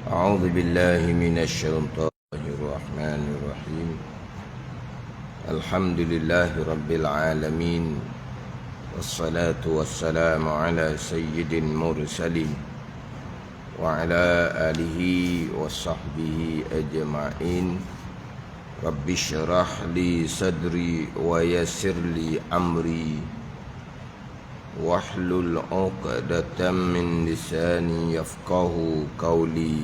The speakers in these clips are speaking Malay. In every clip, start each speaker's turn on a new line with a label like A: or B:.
A: أعوذ بالله من الشيطان الرحمن الرحيم. الحمد لله رب العالمين، والصلاة والسلام على سيد المرسلين وعلى آله وصحبه أجمعين. رب اشرح لي صدري ويسر لي أمري واحلل عقدة من لساني يفقه قولي.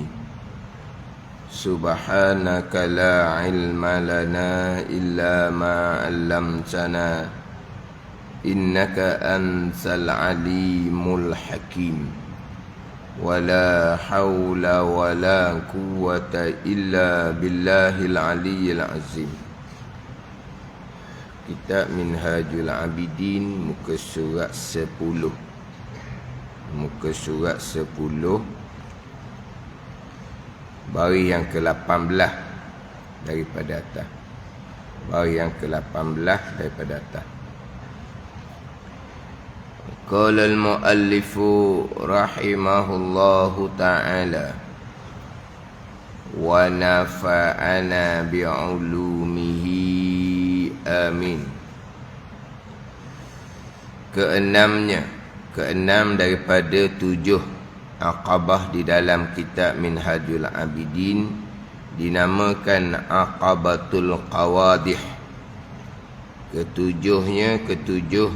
A: سبحانك لا علم لنا إلا ما علمتنا إنك أنت العليم الحكيم. ولا حول ولا قوة إلا بالله العلي العظيم. Kitab Minhajul Abidin, muka surat 10. Muka surat 10, baris yang ke-18 daripada atas. Baris yang ke-18 daripada atas. Qala al-muallifu rahimahullahu ta'ala wa nafa'ana bi'ulumihi amin. Keenam daripada 7 aqabah di dalam kitab Minhajul Abidin dinamakan Aqabatul Qawadih. Ketujuh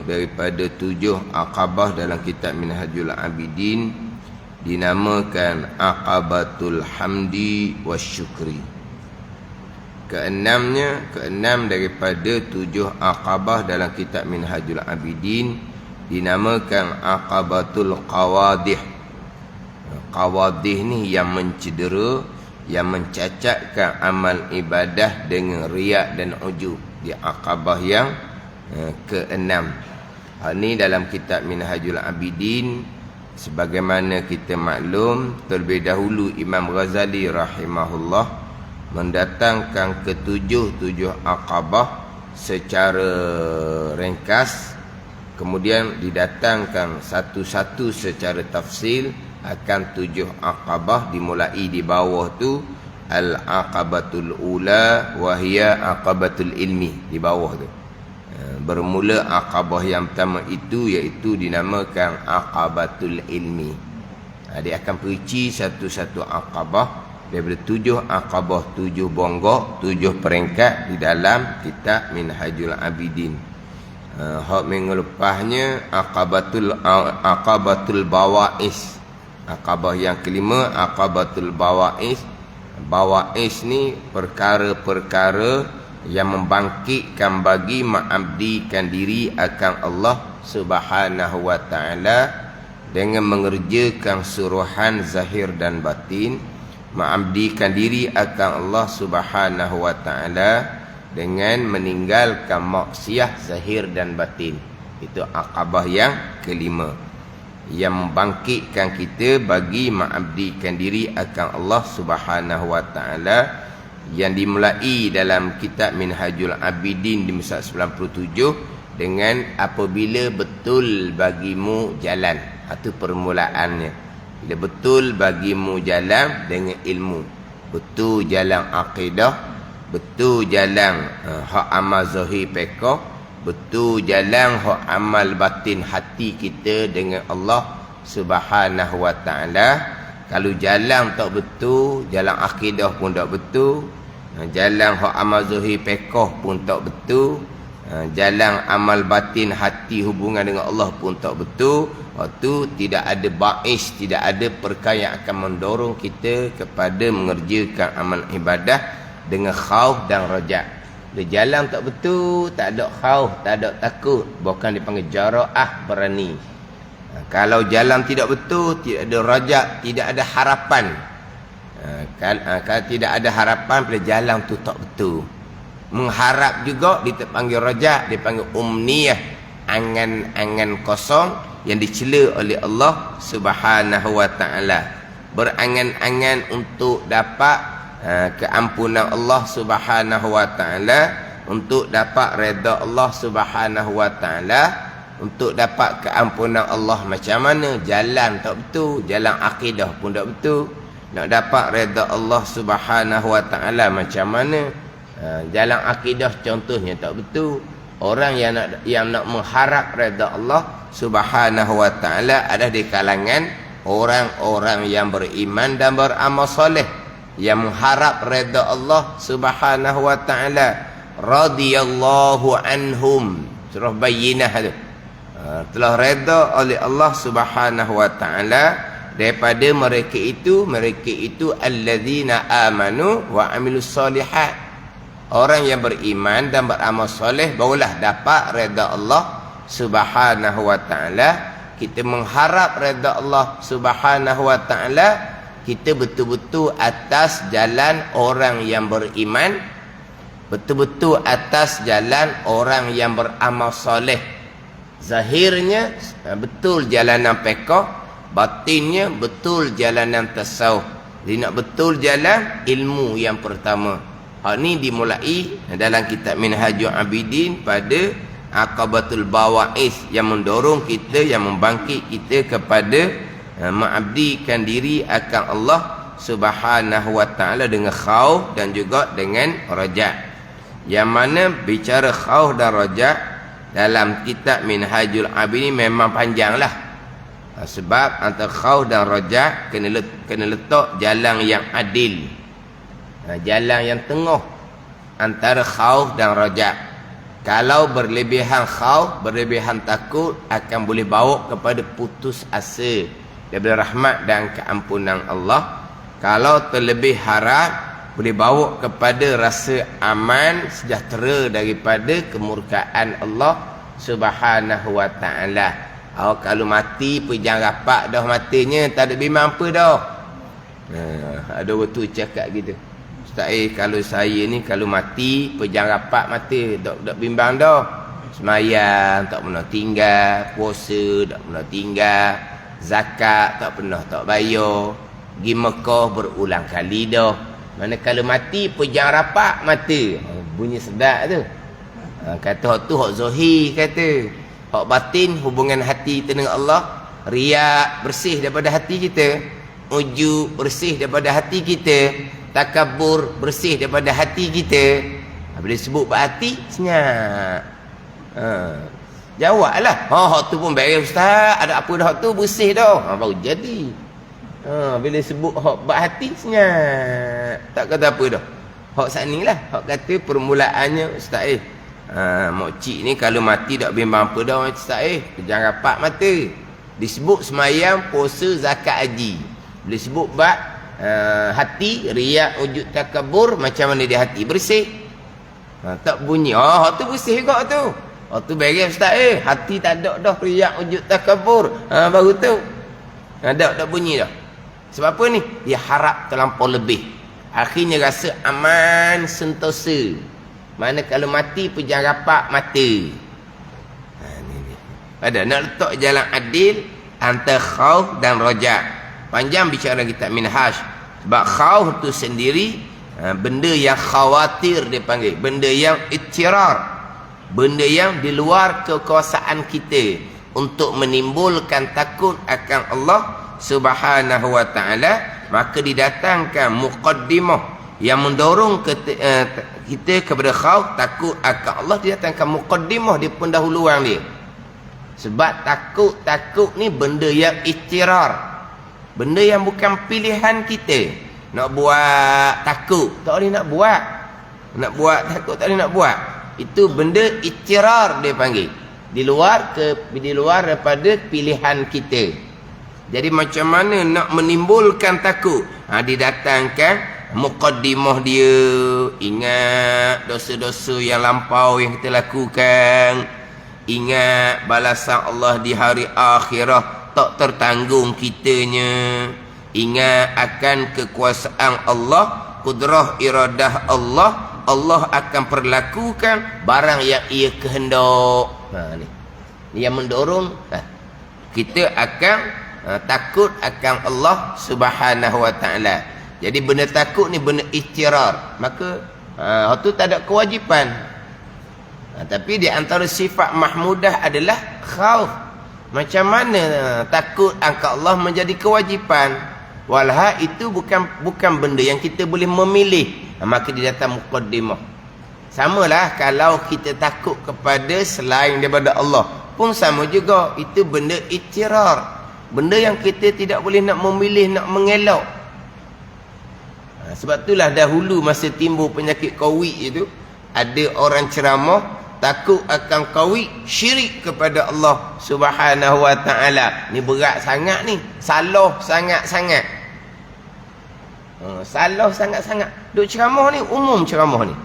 A: daripada 7 aqabah dalam kitab Minhajul Abidin dinamakan Aqabatul Hamdi Wasyukri. Keenam daripada 7 aqabah dalam kitab Minhajul Abidin dinamakan Aqabatul Qawadih. Qawadih ni yang mencedera, yang mencacatkan amal ibadah dengan riak dan ujub. Di aqabah yang keenam. Ini dalam kitab Minhajul Abidin, sebagaimana kita maklum, terlebih dahulu Imam Ghazali rahimahullah mendatangkan ketujuh aqabah secara ringkas, kemudian didatangkan satu-satu secara tafsil akan 7 aqabah. Dimulai di bawah tu al-aqabatul ula wa hiya aqabatul ilmi, di bawah tu. Bermula aqabah yang pertama itu iaitu dinamakan aqabatul ilmi. Dia akan perinci satu-satu aqabah daripada 7 aqabah, 7 bonggok, 7 peringkat di dalam kitab Minhajul Abidin. Hak minggu lepasnya aqabatul bawais. Aqabah yang kelima aqabatul bawais. Bawais ni perkara-perkara yang membangkitkan bagi mengabdikan diri akan Allah Subhanahu wa taala dengan mengerjakan suruhan zahir dan batin, mengabdikan diri akan Allah Subhanahu wa taala dengan meninggalkan maksiat zahir dan batin. Itu aqabah yang kelima, yang membangkitkan kita bagi mengabdikan diri akan Allah Subhanahu wa taala, yang dimulai dalam kitab Minhajul Abidin di muka 97 dengan apabila betul bagimu jalan. Itu permulaannya. Bila betul bagimu jalan dengan ilmu, betul jalan akidah, betul jalan hak amal zahir fiqh, betul jalan hak amal batin hati kita dengan Allah Subhanahu wa taala. Kalau jalan tak betul, jalan akidah pun tak betul, jalan hak amal zahir fiqh pun tak betul, jalan amal batin hati hubungan dengan Allah pun tak betul, waktu tidak ada ba'is, tidak ada perkara yang akan mendorong kita kepada mengerjakan amal ibadah dengan khauf dan raja. Dia jalan tak betul, tak ada khauf, tak ada takut, bukan dipanggil jara'ah, berani. Kalau jalan tidak betul, tidak ada raja, tidak ada harapan. Kalau tidak ada harapan, pada jalan tu tak betul. Mengharap juga dipanggil raja, dipanggil umniyah, angan-angan kosong yang dicela oleh Allah Subhanahu wa taala. Berangan-angan untuk dapat keampunan Allah Subhanahu wa taala, untuk dapat redha Allah Subhanahu wa taala, untuk dapat keampunan Allah. Macam mana? Jalan tak betul, jalan akidah pun tak betul, nak dapat redha Allah Subhanahu wa taala macam mana? Jalan akidah contohnya tak betul. Orang yang nak mengharap redha Allah Subhanahu wa taala ada di kalangan orang-orang yang beriman dan beramal soleh, yang mengharap redha Allah Subhanahu wa taala. Radhiyallahu anhum, surah Bayyinah tu. Telah redha oleh Allah Subhanahu wa taala daripada mereka itu allazina amanu wa amilus solihat. Orang yang beriman dan beramal soleh barulah dapat redha Allah Subhanahu wa taala. Kita mengharap redha Allah Subhanahu wa taala, kita betul-betul atas jalan orang yang beriman, betul-betul atas jalan orang yang beramal soleh. Zahirnya betul jalanan fiqh, batinnya betul jalanan tasawuf. Jadi nak betul jalan ilmu yang pertama. Hal ni dimulai dalam kitab Minhajul Abidin pada Aqabatul Bawa'is, yang mendorong kita, yang membangkit kita kepada mengabdikan diri akan Allah Subhanahu wa taala dengan khauf dan juga dengan raja. Yang mana bicara khauf dan raja dalam kitab Minhajul Abidin memang panjanglah. Sebab antara khauf dan raja kena letak jalan yang adil, jalan yang tengah antara khauf dan raja. Kalau berlebihan khauf, berlebihan takut, akan boleh bawa kepada putus asa daripada rahmat dan keampunan Allah. Kalau terlebih harap, boleh bawa kepada rasa aman, sejahtera daripada kemurkaan Allah Subhanahu wa taala. Kalau mati pejam rapat dah matinya, tak ada bimbang apa dah. Ada waktu cakap gitu. Ustaz, kalau saya ni kalau mati pejam rapat mati, tak bimbang dah. Semayang tak pernah tinggal, puasa tak pernah tinggal, zakat tak pernah tak bayar, pergi Mekah berulang kali dah. Mana kalau mati pejam rapat mati. Bunyi sedap tu. Kata hak tu hak zahir kata. Hak batin hubungan hati kita dengan Allah, riak bersih daripada hati kita, ujub bersih daripada hati kita, takabur bersih daripada hati kita. Bila sebut berhati senyap. Jawablah. Hak tu pun baik ustaz, ada apa dah hak tu bersih dah. Baru jadi. Bila sebut hak berhati senyap, tak kata apa dah. Hak sani lah, hak kata permulaannya ustaz mokcik ni kalau mati tak bimbang apa dah ustaz jangan rapat mata. Disebut semayang, puasa, zakat, haji. Bila sebut bab hati, riak, wujud, takabur, macam mana dia hati bersih. Tak bunyi hak tu bersih juga tu. Hak tu beres ustaz hati tak ada dah riak, wujud, takabur. Baru tu tak bunyi dah. Sebab apa ni? Dia harap terlampau lebih. Akhirnya rasa aman sentosa. Mana kalau mati pejam rapat mata. Ada nak letak jalan adil antara khauf dan raja. Panjang bicara kita Minhaj. Sebab khauf tu sendiri benda yang khawatir dia panggil, benda yang ittirar, benda yang di luar kekuasaan kita, untuk menimbulkan takut akan Allah Subhanahu wa taala. Maka didatangkan muqaddimah yang mendorong kita kepada khauf, takut akan Allah. Didatangkan muqaddimah di pendahuluan dia. Sebab takut ni benda yang ittirar, benda yang bukan pilihan kita. Nak buat takut tak boleh nak buat, nak buat takut tak boleh nak buat. Itu benda ittirar dia panggil, di luar daripada pilihan kita. Jadi macam mana nak menimbulkan takut? Didatangkan muqaddimah dia. Ingat dosa-dosa yang lampau yang kita lakukan. Ingat balasan Allah di hari akhirat tak tertanggung kitanya. Ingat akan kekuasaan Allah, kudrah iradah Allah. Allah akan perlakukan barang yang ia kehendak. Ni yang mendorong kita akan takut akan Allah Subhanahu wa taala. Jadi benda takut ni benda ittirar. Maka itu tak ada kewajipan. Tapi di antara sifat mahmudah adalah khauf. Macam mana takut akan Allah menjadi kewajipan? Walaha itu bukan benda yang kita boleh memilih. Maka dia datang muqaddimah. Samalah kalau kita takut kepada selain daripada Allah, pun sama juga, itu benda ittirar. Benda yang kita tidak boleh nak memilih, nak mengelak. Sebab itulah dahulu masa timbul penyakit COVID itu, ada orang ceramah takut akan COVID, syirik kepada Allah Subhanahu wa taala. Ni berat sangat ni, salah sangat-sangat. Salah sangat-sangat. Duk ceramah ni, umum ceramah ni.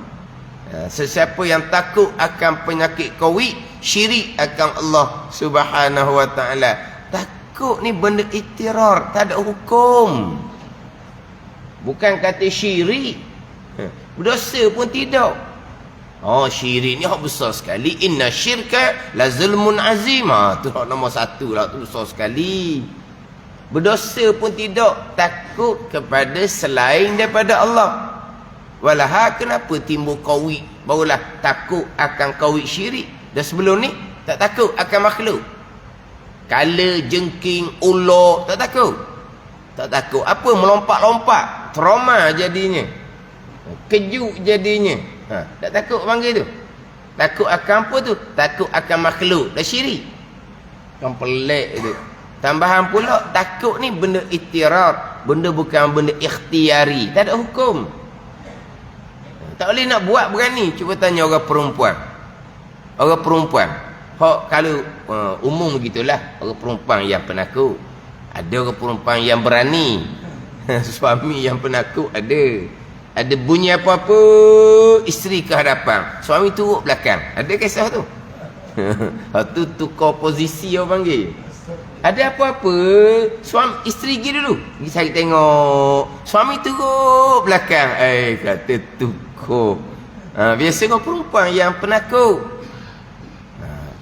A: Sesiapa yang takut akan penyakit COVID, syirik akan Allah Subhanahu wa taala. Takut ni benda ittirar, tak ada hukum. Bukan kata syirik, berdosa pun tidak. Syirik ni hak besar sekali. Inna syirka la zulmun azim. Tu hak nombor satu lah, tu besar sekali. Berdosa pun tidak, takut kepada selain daripada Allah. Walaha, kenapa timbul COVID barulah takut akan COVID syirik? Dan sebelum ni tak takut akan makhluk. Kala, jengking, ular, tak takut. Tak takut. Apa? Melompat-lompat. Trauma jadinya. Kejut jadinya. Tak takut panggil tu. Takut akan apa tu? Takut akan makhluk. Dah syirik. Kan pelik tu. Tambahan pula, takut ni benda ittirar. Benda bukan benda ikhtiari. Tak ada hukum. Tak boleh nak buat berani. Cuba tanya orang perempuan. Orang perempuan. Kalau umum begitulah. Orang perempuan yang penakut. Ada orang perempuan yang berani. Suami yang penakut ada. Ada bunyi apa-apa, isteri ke hadapan, suami turut belakang. Ada kisah tu. Tu tukar posisi orang panggil. Ada apa-apa, suami isteri pergi dulu, pergi cari tengok, suami turut belakang. Kata tukar. Biasa kau perempuan yang penakut.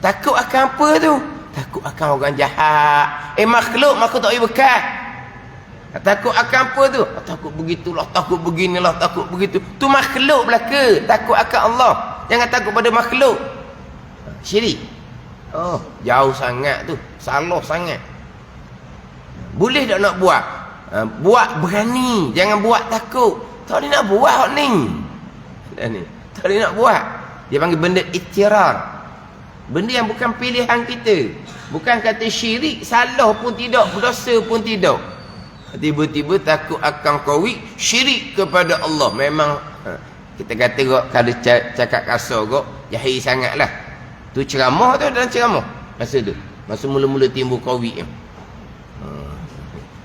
A: Takut akan apa tu? Takut akan orang jahat. Makhluk tak boleh bekat. Takut akan apa tu? Takut begitulah, takut beginilah, takut begitu. Tu makhluk belaka. Takut akan Allah. Jangan takut pada makhluk. Syirik. Jauh sangat tu. Salah sangat. Boleh tak nak buat? Buat berani. Jangan buat takut. Tak boleh nak buat ni. Tak boleh nak buat. Dia panggil benda ittirar. Benda yang bukan pilihan kita. Bukan kata syirik, salah pun tidak, berdosa pun tidak. Tiba-tiba takut akan COVID, syirik kepada Allah. Memang kita kata kalau cakap kasar kok, jahil sangatlah. Tu ceramah tu dalam ceramah masa tu. Masa mula-mula timbul COVID.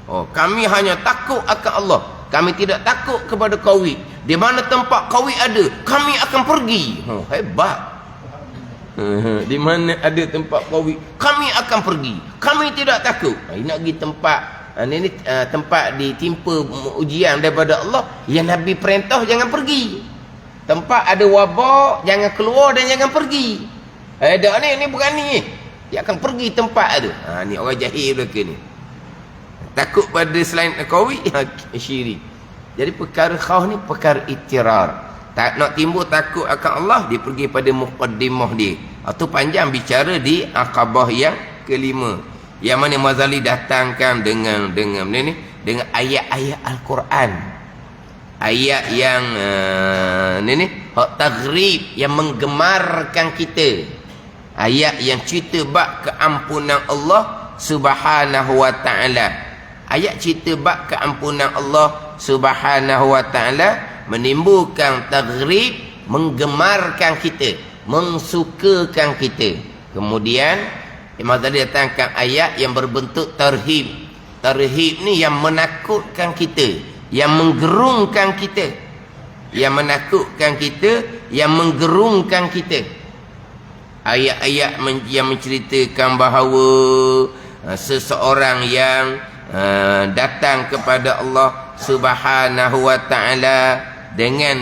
A: Kami hanya takut akan Allah. Kami tidak takut kepada COVID. Di mana tempat COVID ada, kami akan pergi. Hebat. Di mana ada tempat COVID, kami akan pergi. Kami tidak takut. Nak pergi tempat tempat ditimpa ujian daripada Allah yang Nabi perintah jangan pergi. Tempat ada wabak jangan keluar dan jangan pergi. Ni berani. Dia akan pergi tempat tu. Ni orang jahil belaka ni. Takut pada selain COVID, syirik. Jadi perkara khauf ni perkara ittirar. Tak nak timbul takut akan Allah, dia pergi pada muqaddimah dia. Atau panjang bicara di Aqabah yang kelima. Yang mana Mazali datangkan dengan ayat-ayat Al-Quran. Ayat yang hak taghrib, yang menggemarkan kita. Ayat yang cerita bab keampunan Allah Subhanahu wa taala. Ayat cerita bab keampunan Allah Subhanahu wa taala menimbulkan taghrib, menggemarkan kita, mensukakan kita. Kemudian Imam Ghazali datangkan ayat yang berbentuk tarhib. Tarhib ni yang menakutkan kita, yang menggerungkan kita. Yang menakutkan kita, yang menggerungkan kita. Ayat-ayat yang menceritakan bahawa seseorang yang datang kepada Allah Subhanahu wa taala dengan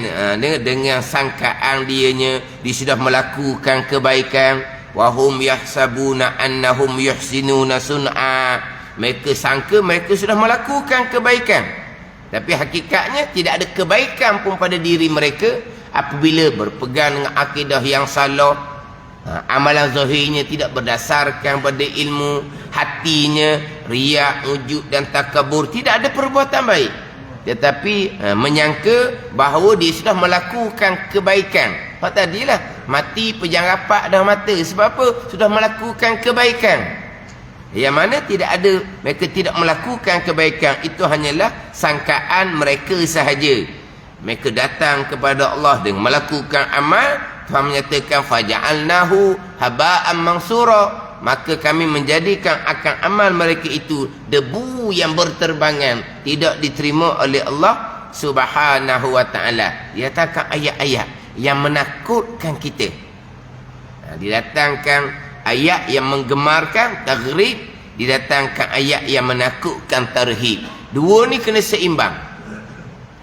A: sangkaan dia sudah melakukan kebaikan. Wahum yahsabuna annahum yuhsinuna sun'a. Mereka sangka mereka sudah melakukan kebaikan, tapi hakikatnya tidak ada kebaikan pun pada diri mereka apabila berpegang dengan akidah yang salah. Amalan zahirnya tidak berdasarkan pada ilmu, hatinya riak, ujub dan takabur, tidak ada perbuatan baik, tetapi menyangka bahawa dia sudah melakukan kebaikan. Hak tadilah mati pejam rapat dah mata, sebab apa? Sudah melakukan kebaikan. Yang mana tidak ada, mereka tidak melakukan kebaikan, itu hanyalah sangkaan mereka sahaja. Mereka datang kepada Allah dengan melakukan amal. Tuhan menyatakan faja'alnahu haba'an mansura, maka kami menjadikan akan amal mereka itu debu yang berterbangan, tidak diterima oleh Allah Subhanahu wa ta'ala. Dia datangkan ayat-ayat yang menakutkan kita. Didatangkan ayat yang menggemarkan, targhib, didatangkan ayat yang menakutkan, tarhib. Dua ni kena seimbang.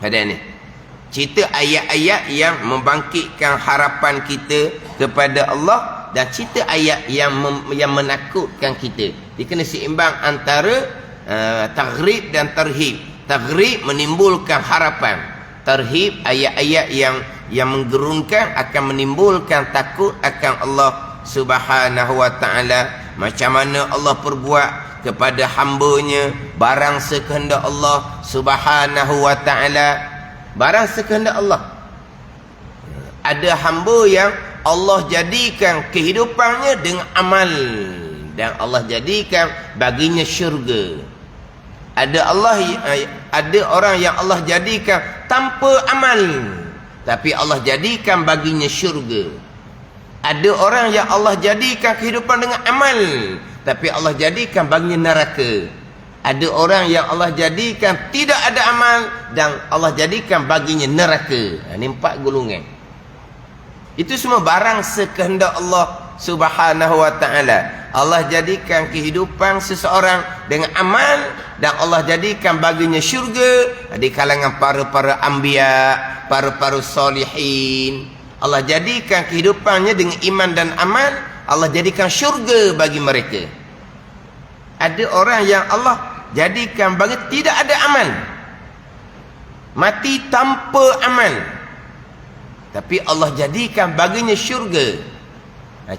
A: Ada ni cerita ayat-ayat yang membangkitkan harapan kita kepada Allah, dan cerita ayat yang menakutkan kita. Dia kena seimbang antara targhib dan tarhib. Targhib menimbulkan harapan, tarhib ayat-ayat yang menggerunkan akan menimbulkan takut akan Allah Subhanahu wa ta'ala. Macam mana Allah perbuat kepada hamba-Nya barang sekehendak Allah Subhanahu wa ta'ala. Barang sekehendak Allah. Ada hamba yang Allah jadikan kehidupannya dengan amal, dan Allah jadikan baginya syurga. Ada orang yang Allah jadikan tanpa amal, tapi Allah jadikan baginya syurga. Ada orang yang Allah jadikan kehidupan dengan amal, tapi Allah jadikan baginya neraka. Ada orang yang Allah jadikan tidak ada amal, dan Allah jadikan baginya neraka. Ini 4 golongan. Itu semua barang sekehendak Allah Subhanahu wa ta'ala. Allah jadikan kehidupan seseorang dengan amal, dan Allah jadikan baginya syurga di kalangan para anbiya, para solihin. Allah jadikan kehidupannya dengan iman dan amal, Allah jadikan syurga bagi mereka. Ada orang yang Allah jadikan bagi tidak ada amal, mati tanpa amal, tapi Allah jadikan baginya syurga.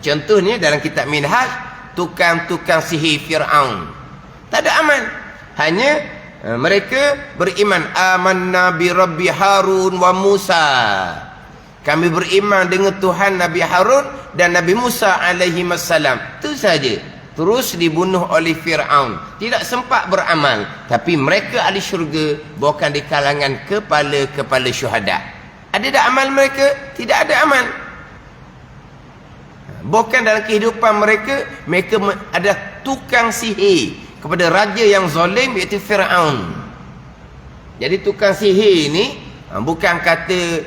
A: Contohnya dalam kitab Minhaj, tukang-tukang sihir Fir'aun tak ada amal, hanya mereka beriman, amanna bi Rabbi Harun wa Musa, kami beriman dengan Tuhan Nabi Harun dan Nabi Musa alaihi wassalam. Itu saja. Terus dibunuh oleh Fir'aun, tidak sempat beramal, tapi mereka ahli syurga, bukan di kalangan kepala-kepala syuhada. Ada tak amal mereka? Tidak ada amal. Bukan dalam kehidupan mereka ada tukang sihir kepada raja yang zalim, iaitu Fir'aun. Jadi tukang sihir ni bukan kata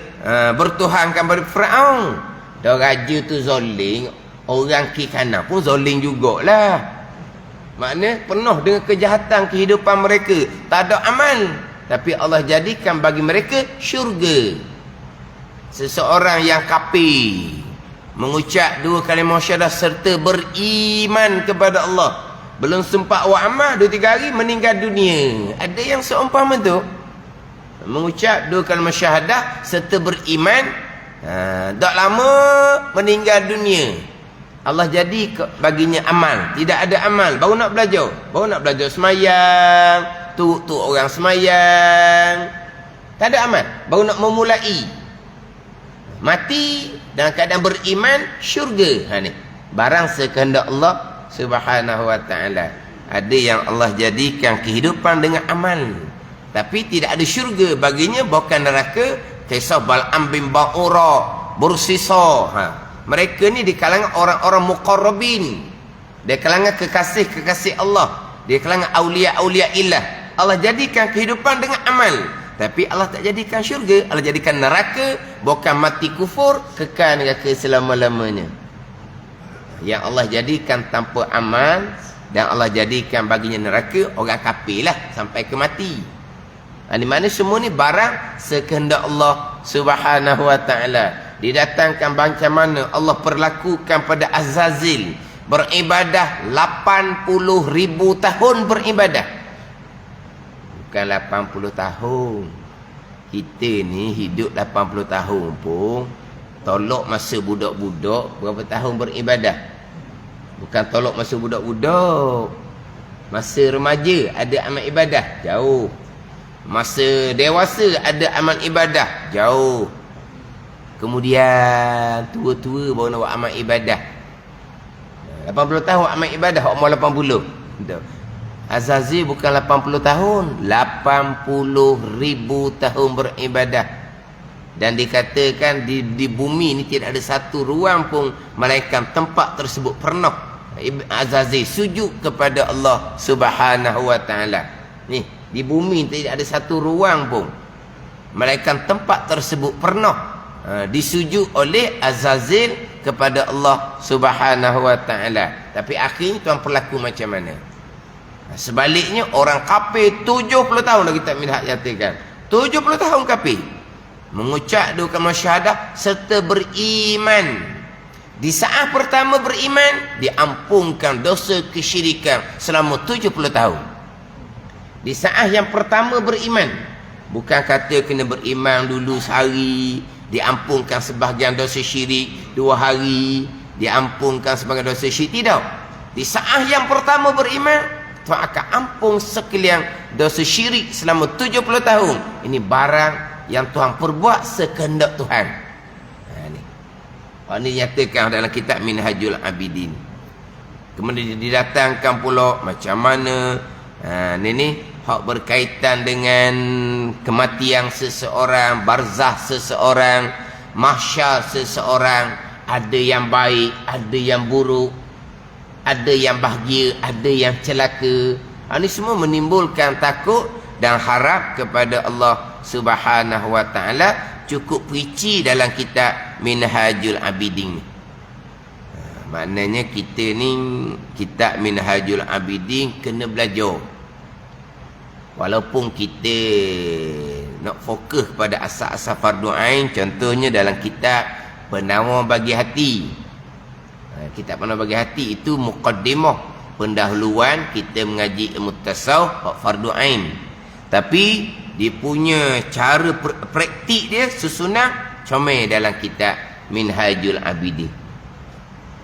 A: bertuhankan pada Fir'aun. Dah raja tu zalim, orang kiri kanan pun zalim jugalah. Maknanya penuh dengan kejahatan kehidupan mereka, tak ada amal, tapi Allah jadikan bagi mereka syurga. Seseorang yang kafir mengucap 2 kalimah syahadah serta beriman kepada Allah, belum sempat buat amal 2-3 hari meninggal dunia. Ada yang seumpama tu, mengucap 2 kalimah syahadah serta beriman, tak lama meninggal dunia. Allah jadi baginya amal, tidak ada amal, baru nak belajar semayang, tu orang semayang, tak ada amal, baru nak memulai. Mati dalam keadaan beriman, syurga. Ni barang sekehendak Allah Subhanahu wa ta'ala. Ada yang Allah jadikan kehidupan dengan amal, tapi tidak ada syurga baginya, bukan neraka. Kisah Bal'am bin Ba'ura bersisa. Mereka ni di kalangan orang-orang muqarrabin, di kalangan kekasih-kekasih Allah, di kalangan awliya-awliya ilah. Allah jadikan kehidupan dengan amal, tapi Allah tak jadikan syurga. Allah jadikan neraka, bukan mati kufur, kekal neraka selama-lamanya. Yang Allah jadikan tanpa amal, dan Allah jadikan baginya neraka, orang kafir lah sampai ke mati. Di mana semua ni barang sekehendak Allah Subhanahu wa ta'ala. Didatangkan macam mana Allah perlakukan pada Azazil beribadah 80,000 tahun beribadah. Bukan 80 tahun. Kita ni hidup 80 tahun pun tolok masa budak-budak berapa tahun beribadah. Bukan tolok masa budak-budak. Masa remaja ada amal ibadah, jauh. Masa dewasa ada amal ibadah, jauh. Kemudian tua-tua baru nak buat amal ibadah. 80 tahun amal ibadah, umur 80. Azazil bukan 80 tahun, 80,000 tahun beribadah. Dan dikatakan di bumi ni tidak ada satu ruang pun melainkan tempat tersebut pernah Azazil sujud kepada Allah Subhanahu wa taala. Ni, di bumi tidak ada satu ruang pun melainkan tempat tersebut pernah disujud oleh Azazil kepada Allah Subhanahu wa taala. Tapi akhirnya tuan berlaku macam mana? Sebaliknya orang kafir 70 tahun lagi tak minat nyatakan. 70 tahun kafir mengucap dua kalimah syahadah serta beriman. Di saat pertama beriman, diampunkan dosa kesyirikan selama 70 tahun. Di saat yang pertama beriman, bukan kata kena beriman dulu sehari, diampunkan sebahagian dosa syirik 2 hari, diampunkan sebahagian dosa syirik, tidak. Di saat yang pertama beriman, Tuhan akan ampun sekalian dosa syirik selama 70 tahun. Ini barang yang Tuhan perbuat sekehendak Tuhan. Ini nyatakan dalam kitab Minhajul Abidin. Kemudian didatangkan pula macam mana ni hak berkaitan dengan kematian seseorang, barzah seseorang, mahsyar seseorang. Ada yang baik, ada yang buruk, ada yang bahagia, ada yang celaka. Ini semua menimbulkan takut dan harap kepada Allah Subhanahu wa taala. Cukup perici dalam kitab Minhajul Abidin. Maknanya kita ni kitab Minhajul Abidin kena belajar. Walaupun kita nak fokus pada asas-asas fardu ain, contohnya dalam kitab Penawar Bagi Hati. Kitab Penawar Bagi Hati itu muqaddimah, pendahuluan kita mengaji ilmu tasawuf fardu ain. Tapi dia punya cara praktik dia susunan comel dalam kitab Minhajul Abidin.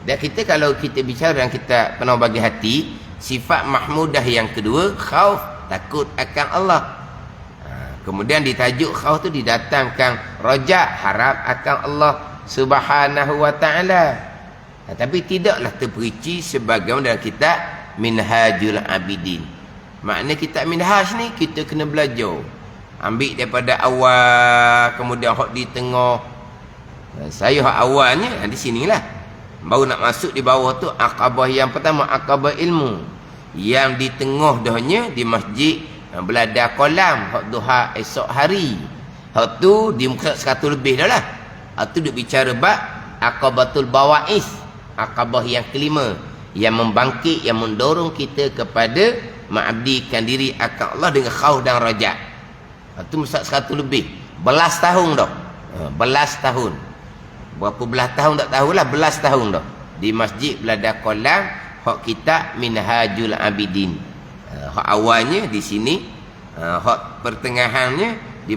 A: Dan kita kalau kita bicara dalam kitab Penawar Bagi Hati, sifat mahmudah yang kedua, khauf, takut akan Allah. Kemudian di tajuk khauf tu didatangkan raja, harap akan Allah Subhanahu wa taala. Tapi tidaklah terperinci sebagaimana dalam kitab Minhajul Abidin. Makna kitab Minhaj ni kita kena belajar. Ambil daripada awal, kemudian hak di tengah. Saya hak awalnya di sinilah. Baru nak masuk di bawah tu akabah yang pertama, akabah ilmu. Yang di tengah dahnya di masjid Belada Kolam, hak duha esok hari. Hak tu di muka 100 lebih dah lah. Hak tu duk bicara bab akabatul bawais, akabah yang kelima, yang membangkit, yang mendorong kita kepada mengabdikan diri akan Allah dengan khauf dan raja. Itu mustaq 100 lebih. Belas tahun dah. Belas tahun. Berapa belas tahun tak tahulah, belas tahun dah. Di masjid Belada Kolam, hak kitab Minhajul Abidin. Hak awalnya di sini, hak pertengahannya di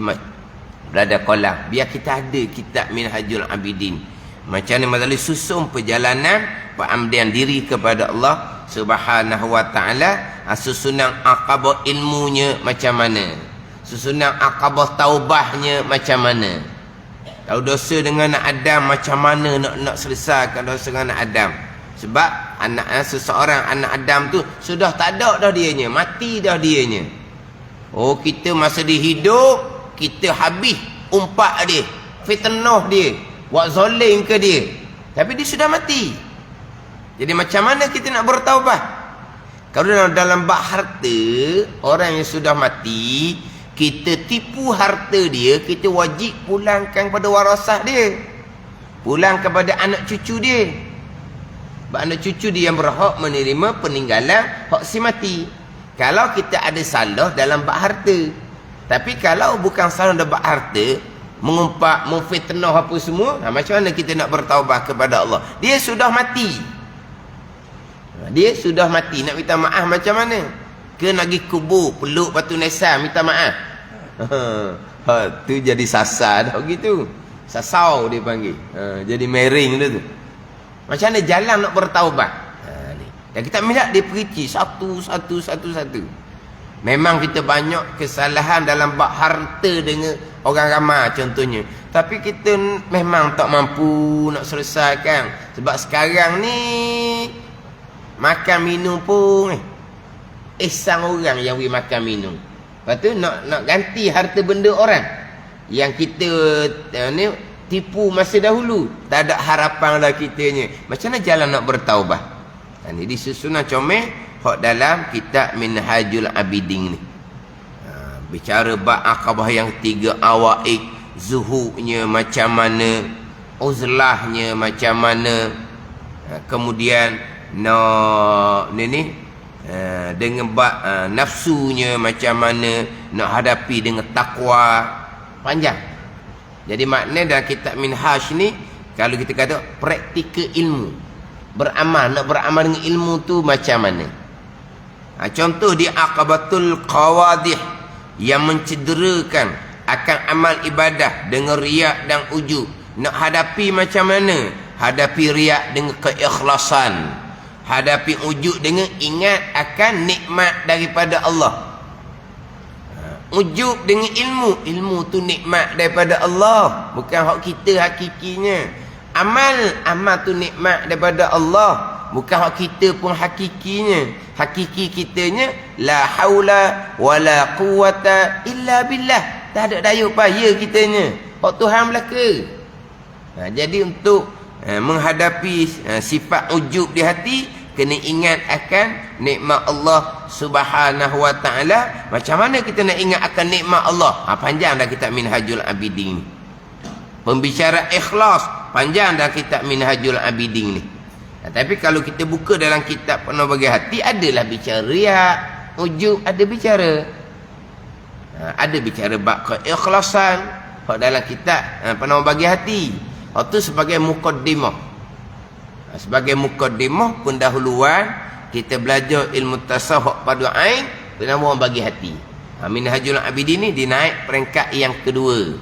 A: Belada Kolam. Biar kita ada kitab Minhajul Abidin. Macam ni mazali susun perjalanan pengamdian diri kepada Allah Subhanahu wa taala, susunan akabah ilmunya macam mana? Susunan akabah taubahnya macam mana? Kalau dosa dengan anak Adam, macam mana nak selesaikan dosa dengan anak Adam? Sebab seseorang anak Adam tu sudah tak ada dah dianya, mati dah dianya. Oh, kita masa dia hidup, kita habis umpak dia, fitnah dia, buat zalim ke dia. Tapi dia sudah mati. Jadi macam mana kita nak bertaubat? Kalau dalam bab harta, orang yang sudah mati, kita tipu harta dia, kita wajib pulangkan kepada warasah dia, pulang kepada anak cucu dia. Sebab anak cucu dia yang berhak menerima peninggalan hak si mati. Kalau kita ada salah dalam bab harta. Tapi kalau bukan salah dalam bab harta, mengumpat, memfitnah apa semua, macam mana kita nak bertaubat kepada Allah? Dia sudah mati. Dia sudah mati, nak minta maaf macam mana? Ke nak pergi kubur, peluk batu nisan, minta maaf? Tu jadi sasar dah gitu. Sasau dia panggil. Jadi mering dia tu. Macam mana jalan nak bertaubat? Dan kita minat dia perinci satu. Memang kita banyak kesalahan dalam bab harta dengan orang ramai contohnya. Tapi kita memang tak mampu nak selesaikan. Sebab sekarang ni makan minum pun ihsan orang yang we makan minum. Lepas tu nak ganti harta benda orang yang kita ni tipu masa dahulu. Tak ada harapan lah kitanya. Macam mana jalan nak bertaubat? Ini disusunan comel hak dalam kitab Minhajul Abidin ni. Bicara bab akabah yang ketiga, awaik, zuhudnya macam mana, uzlahnya macam mana, kemudian dengan bab nafsunya macam mana, nak hadapi dengan takwa. Panjang. Jadi makna dalam kitab Minhaj ni, kalau kita kata praktikal ilmu, beramal, nak beramal dengan ilmu tu macam mana. Contoh di Aqabatul Qawadih yang mencederakan akan amal ibadah dengan riak dan ujub. Nak hadapi macam mana? Hadapi riak dengan keikhlasan, hadapi ujub dengan ingat akan nikmat daripada Allah. Ujub dengan ilmu tu nikmat daripada Allah, bukan hak kita hakikinya. Amal tu nikmat daripada Allah, bukan hak kita pun hakikinya. Hakiki kitanya la haula wala quwata illa billah. Tak ada daya upaya kitanya, hak Tuhan belaka. Jadi untuk menghadapi sifat ujub di hati, kena ingat akan nikmat Allah Subhanahu wa taala. Macam mana kita nak ingat akan nikmat Allah? Panjang dah kitab Minhajul Abidin. Pembicara ikhlas panjang dah kitab Minhajul Abidin ni. Tapi kalau kita buka dalam kitab Penuh Bagi Hati, adalah bicara riak, ujub, ada bicara. Ada bicara bab keikhlasan dalam kitab Penuh Bagi Hati. Itu sebagai mukaddimah. Sebagai mukaddimah pendahuluan kita belajar ilmu tasawuf pada ain bernama Bagi Hati. Minhajul Abidin ni dinaik peringkat yang kedua.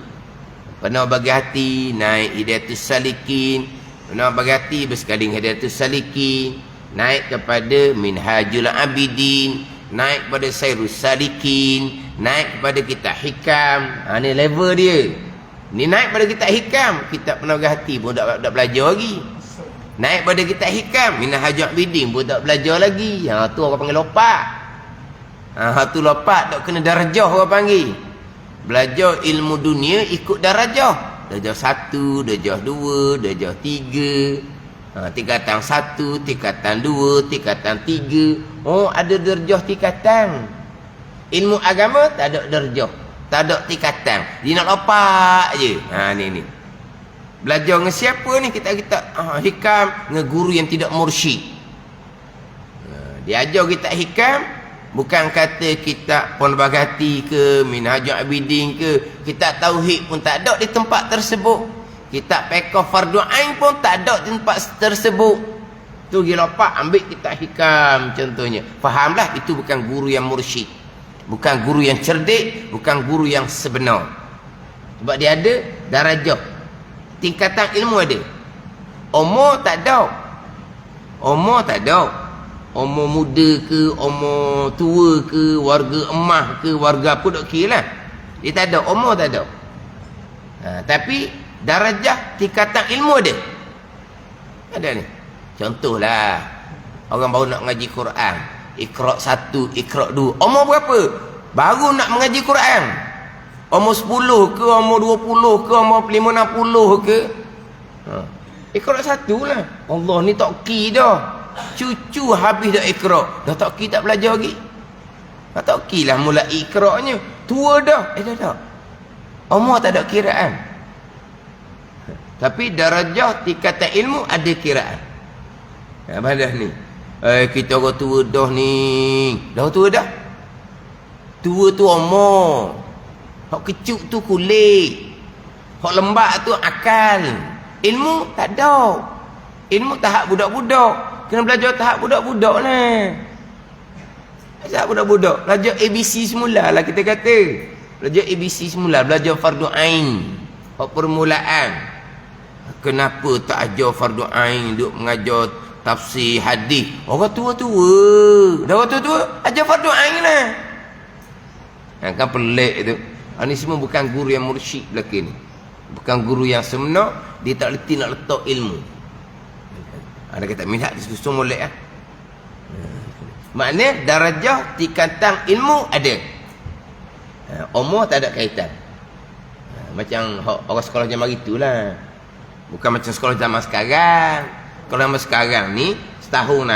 A: Penuh Bagi Hati naik Hidayatus Salikin. Penuh Bagi Hati bersekali dengan Hidayatus Salikin, naik kepada Minhajul Abidin, naik kepada Sairus Salikin, naik kepada kitab Hikam. Ni level dia. Ni naik pada kitab Hikam, kitab Penuh Bagi Hati pun tak belajar lagi. Naik pada kitab Hikam, Minhajul Abidin pun tak belajar lagi. Tu orang panggil lopak. Tu lopak, tak kena darjah orang panggil. Belajar ilmu dunia ikut darjah. Darjah 1, darjah 2, darjah 3, tingkatan 1, tingkatan 2, tingkatan 3. Ada darjah tingkatan. Ilmu agama tak ada darjah, tak ada tingkatan. Dia nak lopak je. Ni belajar dengan siapa ni? Kita Hikam dengan guru yang tidak mursyid. Dia ajar kita Hikam, bukan kata kitab Penuh Bagi Hati ke Minhajul Abidin ke, kitab tauhid pun tak ada di tempat tersebut. Kitab fiqh fardu ain pun tak ada di tempat tersebut. Tu gila pak ambil kitab Hikam contohnya. Fahamlah itu bukan guru yang mursyid, bukan guru yang cerdik, bukan guru yang sebenar. Sebab dia ada darajah, tingkatan ilmu ada. Umur tak ada. Umur muda ke, umur tua ke, warga emah ke, warga apa tak kira lah. Dia tak ada, umur tak ada. Tapi darajah tingkatan ilmu ada. Ada ni. Contohlah, orang baru nak mengaji Quran, Iqra' 1, Iqra' 2. Umur berapa? Baru nak mengaji Quran. Umur 10 ke, umur 20 ke, umur 50-60 ke. Iqra' 1 lah. Allah ni tak kira dah. Cucu habis dah Iqra', dah tak kira tak belajar lagi. Tak kira lah mula Iqra'nya. Tua dah. Tak. Umur tak ada kiraan. Tapi darajah tingkatan ilmu ada kiraan. Pada ni. Kita orang tua dah ni. Dah tua dah. Tua tu umur. Hak kecuk tu kulit. Hak lembak tu akal. Ilmu tak ada. Ilmu tahap budak-budak. Kena belajar tahap budak-budak lah. Tahap budak-budak. Belajar ABC semula lah kita kata. Belajar ABC semula. Belajar fardu ain. Permulaan. Kenapa tak ajar fardu ain? Duk mengajar tafsir hadis. Orang tua-tua. Dah orang tua-tua, ajar fardu ain lah. Kan pelik tu. Ini semua bukan guru yang mursyid belakang ni. Bukan guru yang sebenar, dia tak reti nak letak ilmu. Ada kata minat disusun molek ah. Maknanya darajah tingkatan ilmu ada. Umur tak ada kaitan. Macam orang sekolah zaman itulah. Bukan macam sekolah zaman sekarang. Kalau zaman sekarang ni setahun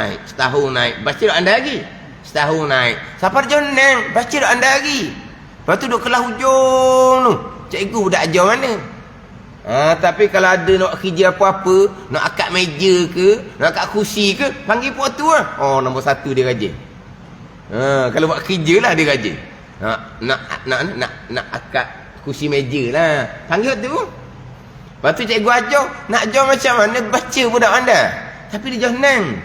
A: naik. Baca dok anda lagi. Setahun naik. Siapa jeneng? Baca dok anda lagi. Lepas tu duk kelah hujung tu. Cikgu budak ajar mana? Tapi kalau ada nak kerja apa-apa, nak akad meja ke, nak akad kursi ke, panggil puak tu lah. Nombor 1 dia rajin. Kalau buat kerja lah dia rajin. Nak akad kursi meja lah, panggil tu. Lepas tu cikgu ajar, nak ajar macam mana baca budak anda. Tapi dia jeneng.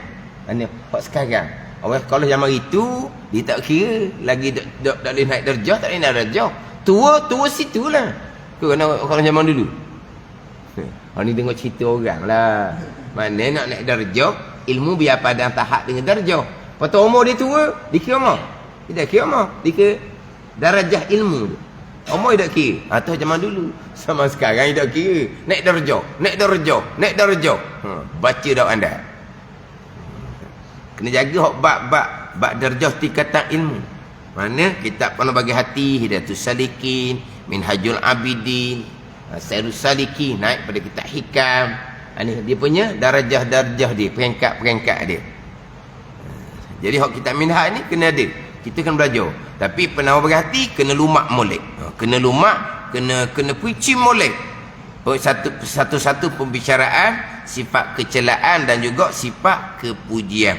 A: Mana hak sekarang. Orang sekolah zaman itu, dia tak kira lagi tak boleh naik darjah, tak boleh naik darjah. Tua situlah. Kerana orang zaman dulu. Ni tengok cerita orang lah. Mana nak naik darjah, ilmu biar padang tahap dengan darjah. Lepas tu umur dia tua, dia kira umur. Dia tak kira umur, dia kira darajah ilmu tu. Umur dia tak kira. Tu zaman dulu. Sama sekarang dia tak kira. Naik darjah. Baca dah anda. Kena jaga hok bab darjah tingkatan ilmu. Mana kitab pernah bagi hati, Hidayatus Salikin, Minhajul Abidin, Sairus Salikin, naik pada kitab hikam. Ini dia punya darjah-darjah dia, peringkat-peringkat dia. Jadi hak kitab minhaj ni kena ada. Kita kena belajar. Tapi pernah bagi hati kena lumak molek. Kena lumak, kena puisi molek. Satu-satu pembicaraan, sifat kecelaan dan juga sifat kepujian.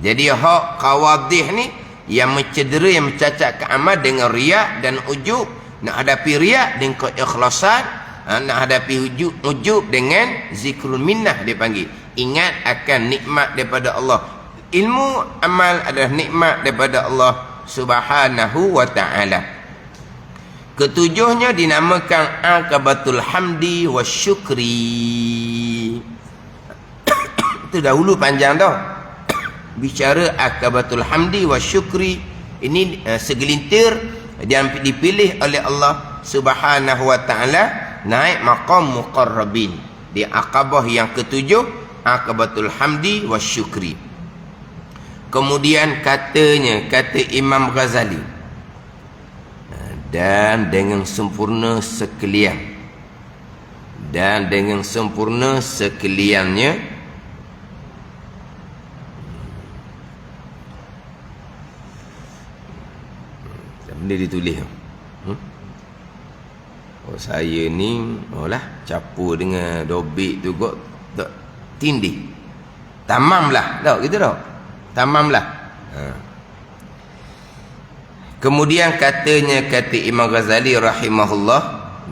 A: Jadi hak kawadih ni yang mencedera, yang mencacat amal dengan riak dan ujub. Nak hadapi riak dengan keikhlasan, nak hadapi ujub dengan zikrul minnah dia panggil. Ingat akan nikmat daripada Allah. Ilmu amal adalah nikmat daripada Allah Subhanahu wa ta'ala. Ketujuhnya dinamakan Aqabatul Hamdi wa Syukri. Itu dahulu panjang dah. Bicara Aqabatul Hamdi wa Syukri. Ini segelintir yang dipilih oleh Allah Subhanahu wa ta'ala naik maqam muqarrabin. Di Aqabah yang ketujuh, Aqabatul Hamdi wa Syukri. Kemudian kata Imam Ghazali, dan dengan sempurna sekaliannya benda ditulis. Saya ni capur dengan dobik tu kok tak tindih. Tamamlah tak gitu tak. Tamamlah. Kemudian kata Imam Ghazali rahimahullah,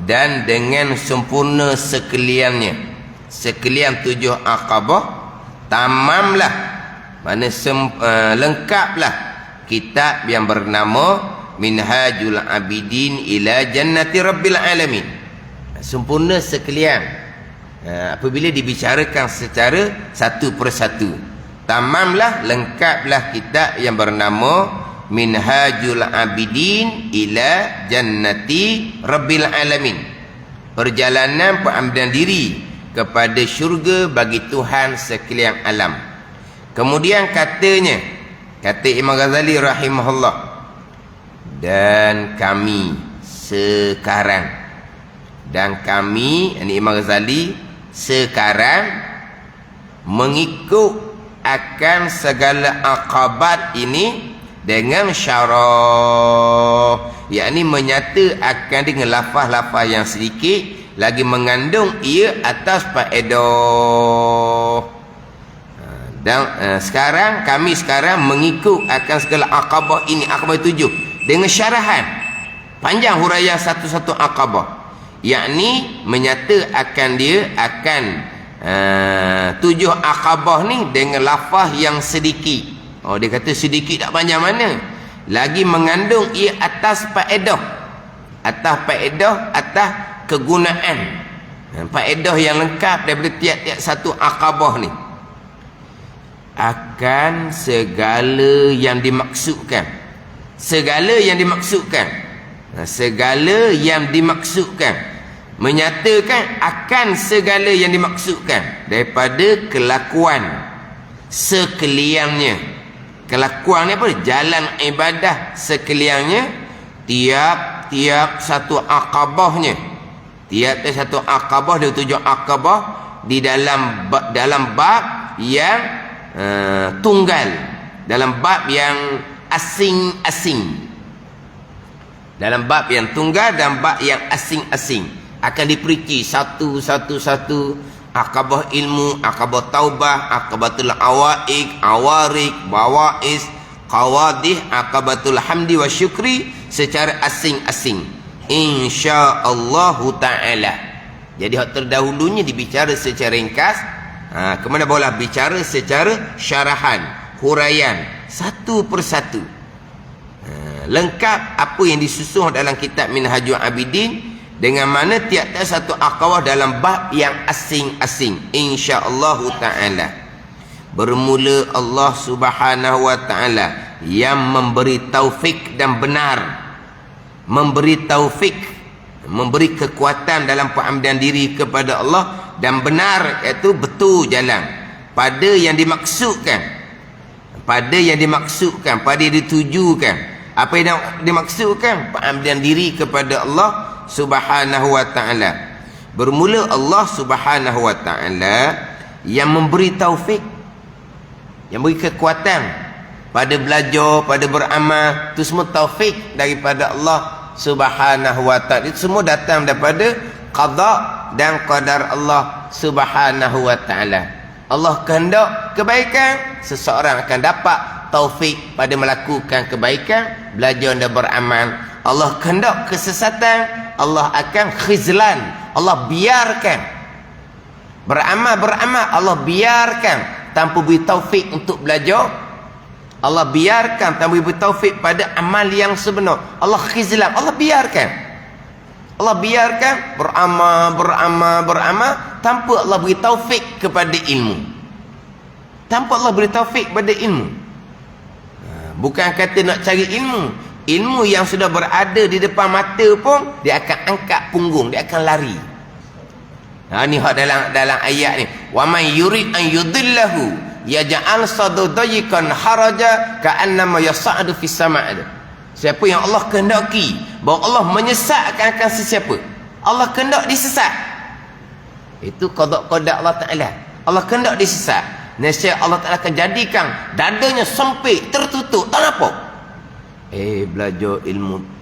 A: dan dengan sempurna sekalian 7 aqabah, tamamlah, mana lengkaplah kitab yang bernama Minhajul Abidin ila Jannati Rabbil Alamin. Sempurna sekalian. Apabila dibicarakan secara satu persatu, tamamlah, lengkaplah kitab yang bernama Minhajul Abidin ila Jannati Rabbil Alamin. Perjalanan pengambilan diri kepada syurga bagi Tuhan sekalian alam. Kemudian kata Imam Ghazali rahimahullah, dan kami sekarang, ini Imam Ghazali sekarang mengikut akan segala aqabat ini dengan syarah, yakni menyata akan dengan lafaz-lafaz yang sedikit lagi mengandung ia atas faedah. Dan sekarang kami mengikut akan segala aqabah ini, aqabah 7 dengan syarahan panjang huraian satu-satu aqabah, yakni menyata akan dia akan 7 aqabah ni dengan lafaz yang sedikit. Dia kata sedikit tak panjang mana, lagi mengandung ia atas faedah, atas kegunaan, faedah yang lengkap daripada tiap-tiap satu aqabah ni. akan segala yang dimaksudkan. Segala yang dimaksudkan. Segala yang dimaksudkan. Menyatakan akan segala yang dimaksudkan. Daripada kelakuan sekaliannya. Kelakuan ni apa? Jalan ibadah sekaliannya. Tiap-tiap satu akabahnya. Tiap-tiap satu akabah, dia tujuh akabah di dalam bab yang tunggal, dalam bab yang asing-asing, dalam bab yang tunggal dan bab yang asing-asing akan diperinci satu. Akabah ilmu, akabah taubah, akabatul awaik, awarik, bawais, qawadih, akabatul hamdi wa syukri secara asing-asing, insya-Allah taala. Jadi hak terdahulunya dibicara secara ringkas, kemudian barulah bicara secara syarahan, huraian satu persatu. Lengkap apa yang disusun dalam kitab Minhajul Abidin, dengan mana tiap-tiap satu akawah dalam bab yang asing-asing, insya-Allah taala. Bermula Allah Subhanahu wa taala yang memberi taufik dan benar, memberi taufik, memberi kekuatan dalam pengambilan diri kepada Allah, dan benar iaitu betul jalan pada yang dimaksudkan, pada yang dimaksudkan, pada yang ditujukan. Apa yang dimaksudkan? Pengambilan diri kepada Allah Subhanahu wa ta'ala. Bermula Allah Subhanahu wa ta'ala yang memberi taufik, yang beri kekuatan pada belajar, pada beramal. Itu semua taufik daripada Allah Subhanahu wa ta'ala. Itu semua datang daripada qada dan qadar Allah Subhanahu wa ta'ala. Allah kehendak kebaikan, seseorang akan dapat taufik pada melakukan kebaikan, belajar dan beramal. Allah kehendak kesesatan, Allah akan khizlan, Allah biarkan. Beramal, Allah biarkan tanpa beri taufik untuk belajar. Allah biarkan tanpa beri taufik pada amal yang sebenar. Allah khizlan, Allah biarkan. Allah biarkan beramal tanpa Allah beri taufik kepada ilmu. Tanpa Allah beri taufik pada ilmu. Bukan kata nak cari ilmu. Ilmu yang sudah berada di depan mata pun dia akan angkat punggung, dia akan lari. Ni hak dalam ayat ni. Wa man yurid an yudillahu yaj'al sadadayikan haraja ka'annama yas'adu fis sama'. Siapa yang Allah kehendaki bahawa Allah menyesatkan akan sesiapa, Allah kehendak disesat. Itu qada Allah Taala. Allah kehendak disesat. Nescaya Allah Taala akan jadikan dadanya sempit, tertutup, tak nampak. Belajar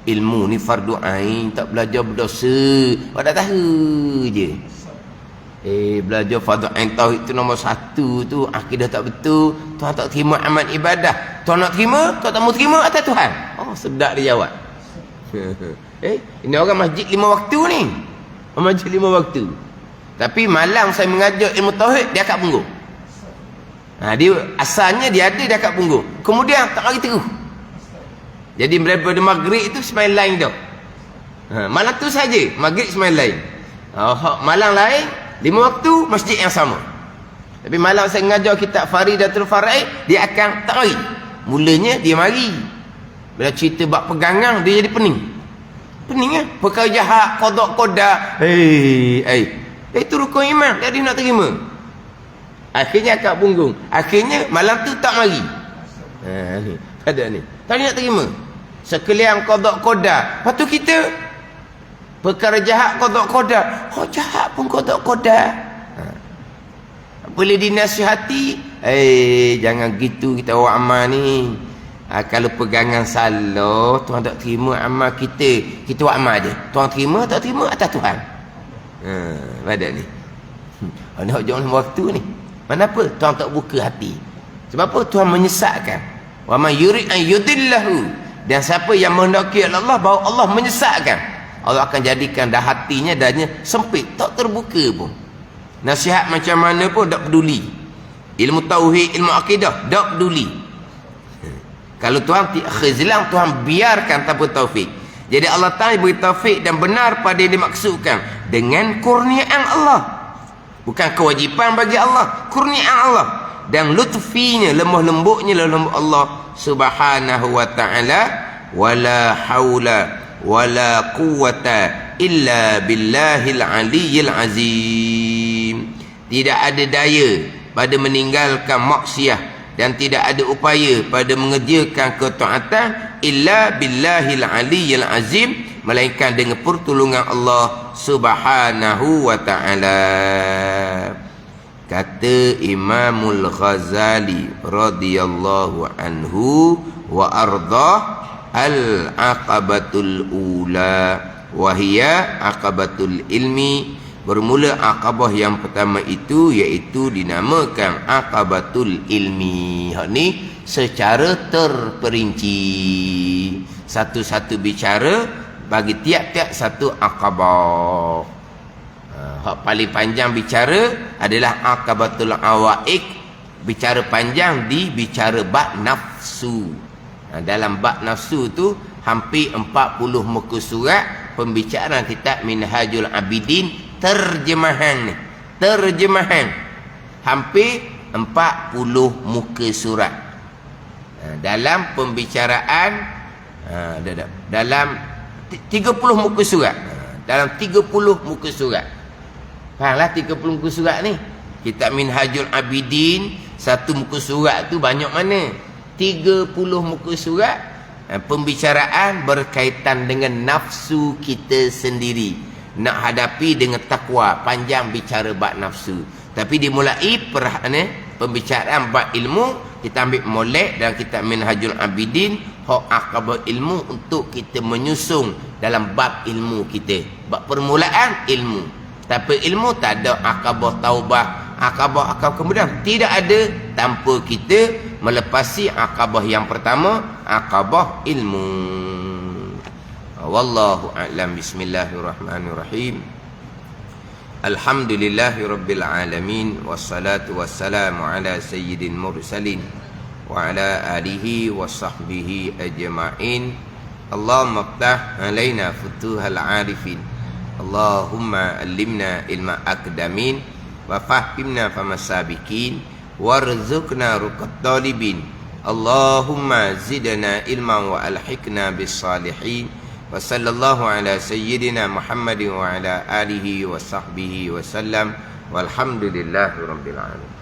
A: ilmu ni fardu ain, tak belajar berdosa. Awak tak tahu je. Belajar fardu ain tauhid tu nombor 1 tu, akidah tak betul, Tuhan tak terima amal ibadah. Tuhan nak terima, Tuhan tak mau terima atas Tuhan. Oh, sedap dia jawab. Ini orang masjid 5 waktu ni. Masjid 5 waktu. Tapi malam saya mengajar ilmu tauhid, dia kat punggung. Dia asalnya dia ada dia kat punggung. Kemudian tak lagi terus. Jadi daripada maghrib itu semain lain dah. Malam tu saja maghrib semain lain. Malam lain 5 waktu masjid yang sama. Tapi malam saya mengajar kitab Faridatul Faraid, dia akan tak mari. Mulanya dia mari. Bila cerita bab pegangan dia jadi pening. Pening kan? Perkara jahat, qada. Itu rukun iman, dia nak terima. Akhirnya kat punggung. Akhirnya malam tu tak mari. Ni pada ni. Tak nak terima. Sekalian qada. Lepas tu kita perkara jahat qada. Jahat pun qada. Boleh dinasihati, jangan gitu kita orang amal ni. Kalau pegangan salah, Tuhan tak terima amal kita. Kita buat amal je. Tuhan terima, tak terima atas Tuhan. Pada ni. Nak jangan waktu ni. Kenapa Tuhan tak buka hati? Sebab apa? Tuhan menyesatkan. Wa man yurid an yudillahu. Dan siapa yang menghendaki Allah bahawa Allah menyesatkan, Allah akan jadikan dah hatinya dahnya sempit, tak terbuka pun. Nasihat macam mana pun tak peduli. Ilmu tauhid, ilmu akidah tak peduli. Kalau Tuhan khizlan, Tuhan biarkan tanpa taufik. Jadi Allah Ta'ala beri taufik dan benar pada yang dimaksudkan dengan kurniaan Allah. Bukan kewajipan bagi Allah, kurniaan Allah. dan lutfinya, lemah lembutnya lembut Allah Subhanahu wa ta'ala. Wala haula wala quwwata illa billahil aliyyil azim. Tidak ada daya pada meninggalkan maksiat dan tidak ada upaya pada mengerjakan ketaatan illa billahil aliyyil azim, melainkan dengan pertolongan Allah Subhanahu wa ta'ala. Kata Imamul Ghazali radhiyallahu anhu wa ardah, al-aqabatul ula wa hiya aqabatul ilmi. Bermula akabah yang pertama itu iaitu dinamakan aqabatul ilmi. Hak ni secara terperinci, satu-satu bicara bagi tiap-tiap satu akabah. Hak paling panjang bicara adalah aqabatul awaik, bicara panjang di bicara bab nafsu. Dalam bab nafsu tu hampir 40 muka surat pembicaraan kitab Minhajul Abidin. Terjemahan hampir 40 muka surat. Dalam pembicaraan dalam 30 muka surat. Dalam 30 muka surat. Fahamlah 30 muka surat ni. Kitab Minhajul Abidin, satu muka surat tu banyak mana? 30 muka surat. Pembicaraan berkaitan dengan nafsu kita sendiri. Nak hadapi dengan takwa, panjang bicara bab nafsu. Tapi dimulai pembicaraan bab ilmu, kita ambil molek dan kita Minhajul Abidin, hak akabah ilmu untuk kita menyusung dalam bab ilmu kita. Bab permulaan ilmu. Tapi ilmu tak ada akabah taubah, akabah kemudian tidak ada tanpa kita melepasi akabah yang pertama, akabah ilmu. Wallahu a'lam. Bismillahirrahmanirrahim. Alhamdulillahirabbil alamin, wassalatu wassalamu ala sayyidil mursalin wa ala alihi wa sahbihi ajma'in. Allahumma iftah alaina futuhal arifin, Allahumma allimna ilma akdamin, wa fahimna famasabikin, warzuqna ruqat talibin. Allahumma zidna ilman wa alhiqna bis salihin. Wa sallallahu ala sayyidina Muhammadin wa ala alihi wa sahbihi wa sallam. Walhamdulillahi rabbil alamin.